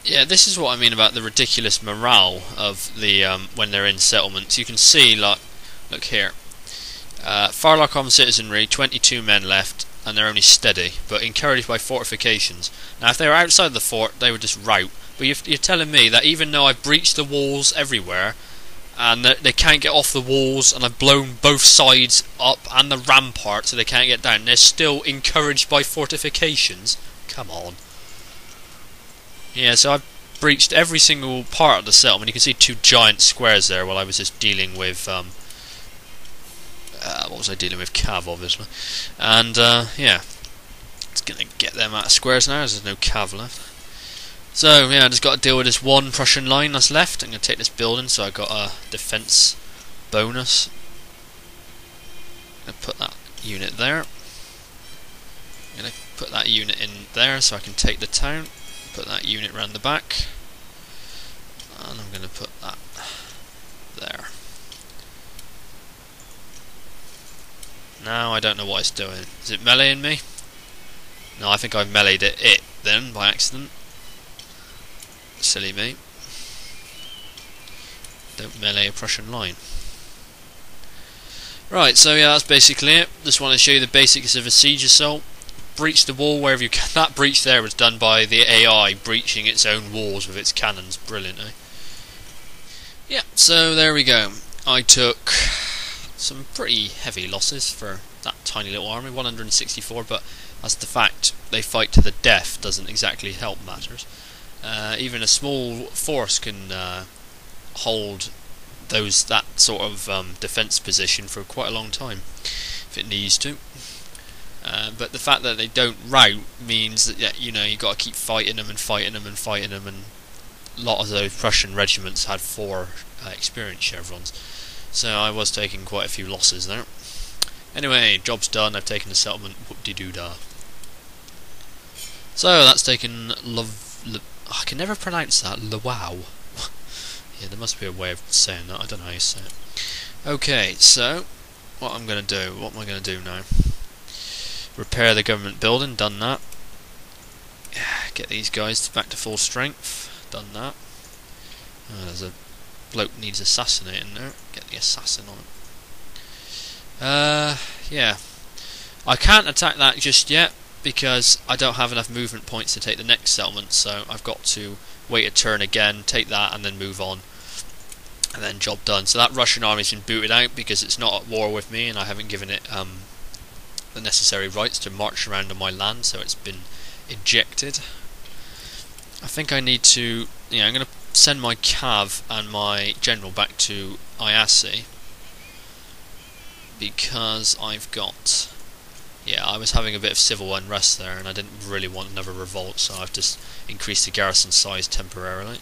Yeah, this is what I mean about the ridiculous morale of the when they're in settlements. You can see, like, look here, Farlarcom citizenry, 22 men left, and they're only steady, but encouraged by fortifications. Now, if they were outside the fort, they would just rout. But you're telling me that even though I've breached the walls everywhere, and they can't get off the walls, and I've blown both sides up and the rampart so they can't get down, they're still encouraged by fortifications? Come on. Yeah, so I've breached every single part of the settlement. You can see two giant squares there while I was just dealing with, what was I dealing with? Cav, obviously. And, yeah, it's going to get them out of squares now, as there's no cav left. So, yeah, I just got to deal with this one Prussian line that's left. I'm going to take this building, so I got a defense bonus. I'm going to put that unit there. I'm going to put that unit in there so I can take the town. Put that unit around the back, and I'm going to put that there. Now I don't know what it's doing. Is it meleeing me? No, I think I've meleeed it then by accident. Silly me. Don't melee a Prussian line. Right, so yeah, that's basically it. Just want to show you the basics of a siege assault. Breach the wall wherever you can. That breach there was done by the AI breaching its own walls with its cannons. Brilliant, eh? Yeah, so there we go. I took some pretty heavy losses for that tiny little army, 164, but that's the fact. They fight to the death doesn't exactly help matters. Even a small force can hold that sort of defence position for quite a long time if it needs to. But the fact that they don't rout means that, yeah, you know, you've got to keep fighting them and fighting them and fighting them, and a lot of those Prussian regiments had 4 experience chevrons, so I was taking quite a few losses there. Anyway, job's done, I've taken the settlement, whoop-de-doo-dah. So that's taken I can never pronounce that, Wow. Yeah, there must be a way of saying that, I don't know how you say it. Okay, so, what am I going to do now? Repair the government building, done that. Get these guys back to full strength, done that. There's a bloke needs assassinating there, get the assassin on it. Yeah. I can't attack that just yet because I don't have enough movement points to take the next settlement, so I've got to wait a turn again, take that and then move on. And then job done. So that Russian army's been booted out because it's not at war with me and I haven't given it the necessary rights to march around on my land, so it's been ejected. I think I need to, I'm going to send my cav and my general back to Iasi because I've got, I was having a bit of civil unrest there and I didn't really want another revolt, so I've just increased the garrison size temporarily.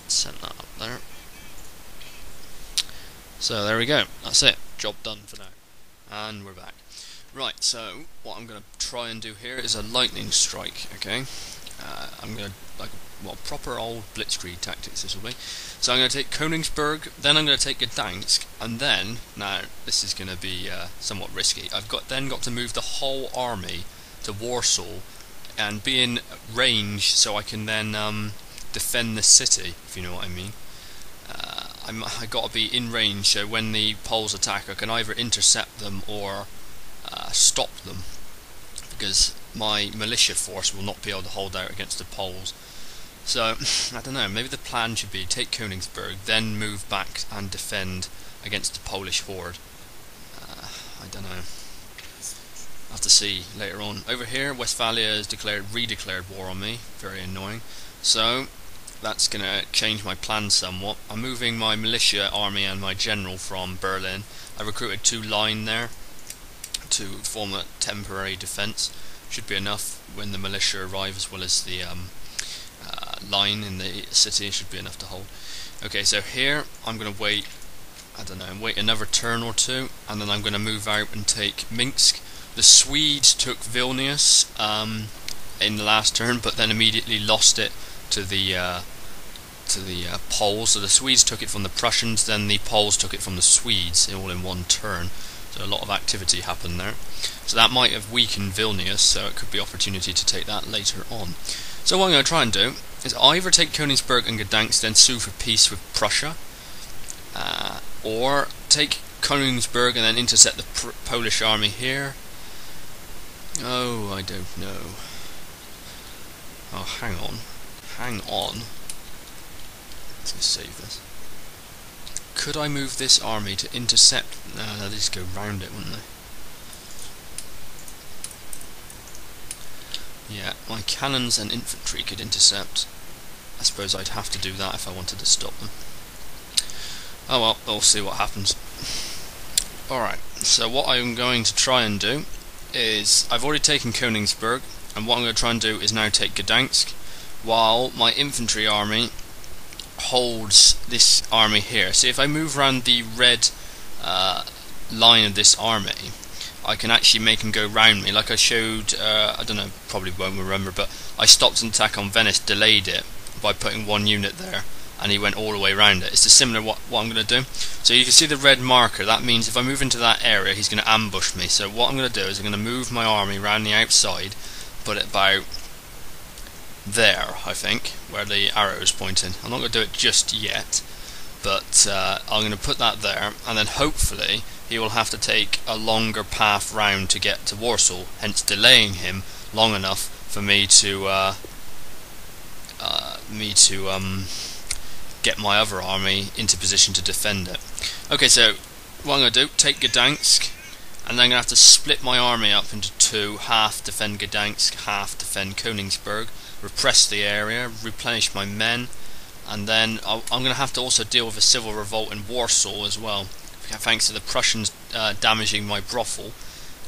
Send that up there. So there we go, that's it, job done for now. And we're back. Right, so what I'm going to try and do here is a lightning strike, okay? I'm going to, proper old blitzkrieg tactics this will be. So I'm going to take Königsberg, then I'm going to take Gdansk, and then, now this is going to be somewhat risky, I've then got to move the whole army to Warsaw and be in range so I can then defend the city, if you know what I mean. I got to be in range, so when the Poles attack, I can either intercept them or stop them, because my militia force will not be able to hold out against the Poles. So I don't know. Maybe the plan should be take Königsberg, then move back and defend against the Polish horde. I don't know. I'll have to see later on. Over here, Westphalia has redeclared war on me. Very annoying. So that's going to change my plan somewhat. I'm moving my militia army and my general from Berlin. I recruited 2 line there to form a temporary defence. Should be enough when the militia arrive, as well as the line in the city. Should be enough to hold. Okay, so here I'm going to wait, wait another turn or 2, and then I'm going to move out and take Minsk. The Swedes took Vilnius in the last turn, but then immediately lost it to the Poles. So the Swedes took it from the Prussians, then the Poles took it from the Swedes, all in one turn. So a lot of activity happened there. So that might have weakened Vilnius, so it could be opportunity to take that later on. So what I'm going to try and do is either take Königsberg and Gdansk, then sue for peace with Prussia, or take Königsberg and then intercept the Polish army here. Oh, I don't know. Oh, hang on. Let's save this. Could I move this army to intercept? No, they'd just go round it, wouldn't they? Yeah, my cannons and infantry could intercept. I suppose I'd have to do that if I wanted to stop them. Oh well, we'll see what happens. Alright, so what I'm going to try and do is, I've already taken Königsberg, and what I'm going to try and do is now take Gdansk, while my infantry army holds this army here. See, if I move around the red line of this army, I can actually make him go round me, like I showed, I don't know, probably won't remember, but I stopped an attack on Venice, delayed it by putting one unit there, and he went all the way around it. It's similar what I'm going to do. So you can see the red marker, that means if I move into that area, he's going to ambush me. So what I'm going to do is I'm going to move my army around the outside, put it about there, I think, where the arrow is pointing. I'm not going to do it just yet, but I'm going to put that there, and then hopefully he will have to take a longer path round to get to Warsaw, hence delaying him long enough for me to get my other army into position to defend it. Okay, so what I'm going to do, take Gdansk, and then I'm going to have to split my army up into two, half defend Gdansk, half defend Königsberg, repress the area, replenish my men, and then I'm going to have to also deal with a civil revolt in Warsaw as well, thanks to the Prussians damaging my brothel,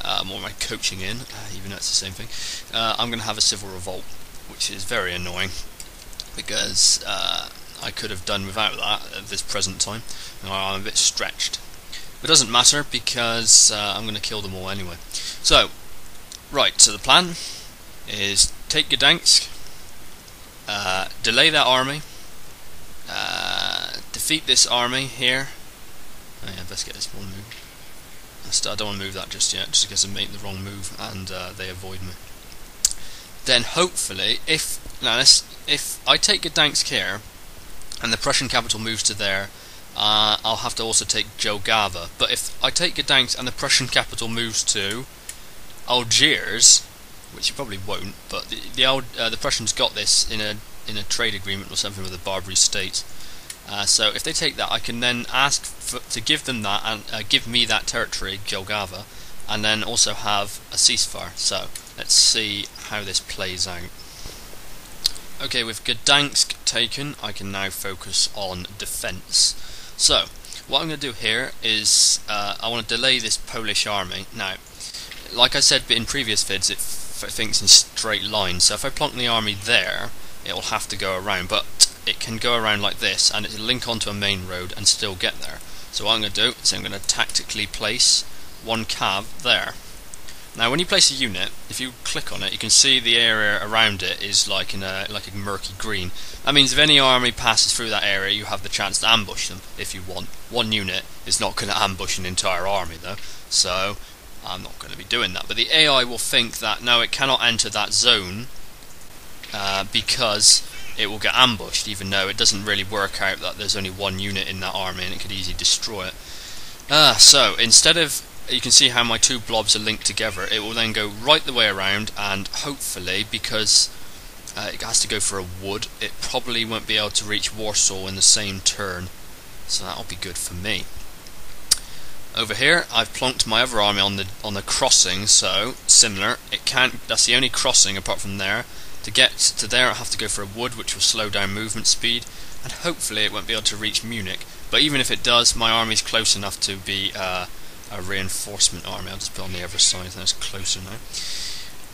or my coaching inn, even though it's the same thing. I'm going to have a civil revolt, which is very annoying, because I could have done without that at this present time. I'm a bit stretched. It doesn't matter, because I'm going to kill them all anyway. So, right, so the plan is take Gdansk, delay that army, defeat this army here. Oh yeah, let's get this one move. I don't want to move that just yet, just because I make the wrong move and they avoid me. Then hopefully, if I take Gdansk here, and the Prussian capital moves to there, I'll have to also take Jelgava. But if I take Gdansk and the Prussian capital moves to Algiers, which you probably won't, but the Prussians got this in a trade agreement or something with the Barbary states. So if they take that, I can then ask to give them that and give me that territory, Jelgava, and then also have a ceasefire. So let's see how this plays out. Okay, with Gdansk taken, I can now focus on defence. So what I'm going to do here is I want to delay this Polish army. Now, like I said in previous vids, it thinks in straight lines. So if I plonk the army there, it will have to go around, but it can go around like this, and it'll link onto a main road and still get there. So what I'm going to do is I'm going to tactically place one cav there. Now, when you place a unit, if you click on it, you can see the area around it is like a murky green. That means if any army passes through that area, you have the chance to ambush them if you want. One unit is not going to ambush an entire army though, so I'm not going to be doing that. But the AI will think that no, it cannot enter that zone because it will get ambushed, even though it doesn't really work out that there's only one unit in that army and it could easily destroy it. So instead of, you can see how my two blobs are linked together, it will then go right the way around, and hopefully, because it has to go for a wood, it probably won't be able to reach Warsaw in the same turn, so that'll be good for me. Over here, I've plonked my other army on the crossing, so similar. It can't. That's the only crossing apart from there. To get to there, I have to go for a wood, which will slow down movement speed, and hopefully it won't be able to reach Munich. But even if it does, my army's close enough to be a reinforcement army. I'll just put on the other side, that's closer now.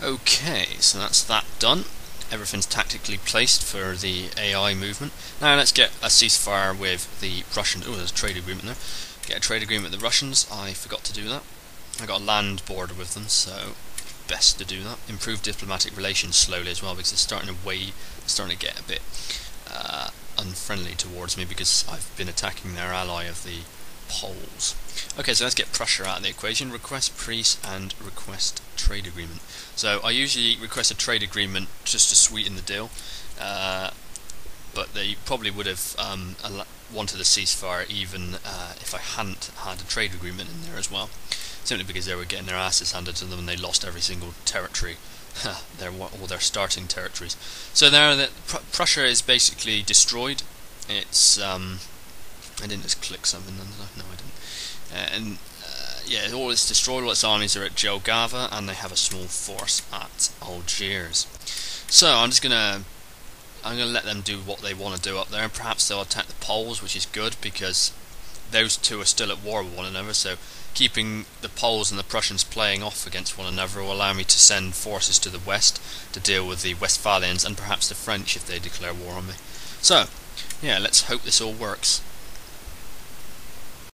Okay, so that's that done. Everything's tactically placed for the AI movement. Now let's get a ceasefire with the Russians. Oh, there's a trade agreement there. Get a trade agreement with the Russians. I forgot to do that. I got a land border with them, so best to do that. Improve diplomatic relations slowly as well, because it's starting to get a bit unfriendly towards me, because I've been attacking their ally of the Poles. Okay, so let's get Prussia out of the equation. Request peace and request trade agreement. So I usually request a trade agreement just to sweeten the deal, but they probably would have wanted a ceasefire even if I hadn't had a trade agreement in there as well, simply because they were getting their asses handed to them and they lost every single territory, all their starting territories. So there, Prussia is basically destroyed. It's I didn't just click something, no I didn't. Yeah, all it's destroyed. All its armies are at Jelgava, and they have a small force at Algiers. So I'm gonna let them do what they want to do up there, and perhaps they'll attack the Poles, which is good because those two are still at war with one another. So keeping the Poles and the Prussians playing off against one another will allow me to send forces to the west to deal with the Westphalians and perhaps the French if they declare war on me. So yeah, let's hope this all works.